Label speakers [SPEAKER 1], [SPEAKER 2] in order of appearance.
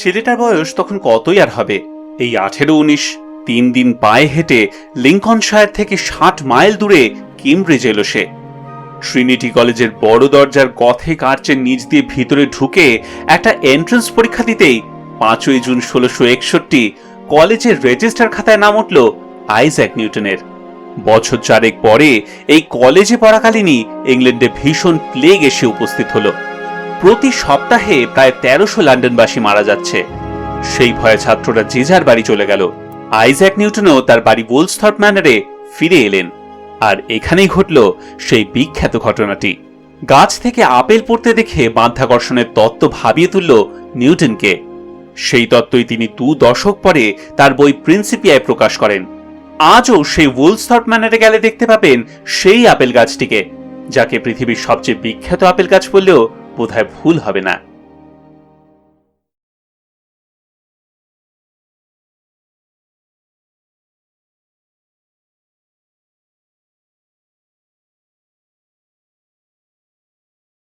[SPEAKER 1] ছেলেটার বয়স তখন কতই আর হবে, এই 18-19। 3 দিন পায়ে হেঁটে লিঙ্কনশায়ার থেকে 60 মাইল দূরে কেমব্রিজ এলো সে। ট্রিনিটি কলেজের বড় দরজার গথিক আর্চের নিচ দিয়ে ভিতরে ঢুকে একটা এন্ট্রান্স পরীক্ষা দিতেই 5ই জুন 1661 কলেজের রেজিস্টার খাতায় নাম উঠল আইজ্যাক নিউটনের। বছর 4 পরে এই কলেজে পড়াকালীনই ইংল্যান্ডে ভীষণ প্লেগ এসে উপস্থিত হলো। প্রতি সপ্তাহে প্রায় 1300 লন্ডনবাসী মারা যাচ্ছে। সেই ভয়ে ছাত্ররা যে যার বাড়ি চলে গেল। আইজ্যাক নিউটনও তার বাড়ি ওলসথর্প ম্যানরে ফিরে এলেন। আর এখানেই ঘটল সেই বিখ্যাত ঘটনাটি। গাছ থেকে আপেল পড়তে দেখে মাধ্যাকর্ষণের তত্ত্ব ভাবিয়ে তুলল নিউটনকে। সেই তত্ত্বই তিনি 2 দশক পরে তার বই প্রিন্সিপিয়ায় প্রকাশ করেন। আজও সেই ওলসথর্প ম্যানরে গেলে দেখতে পাবেন সেই আপেল গাছটিকে, যাকে পৃথিবীর সবচেয়ে বিখ্যাত আপেল গাছ বললেও বোধহয় ভুল হবে না।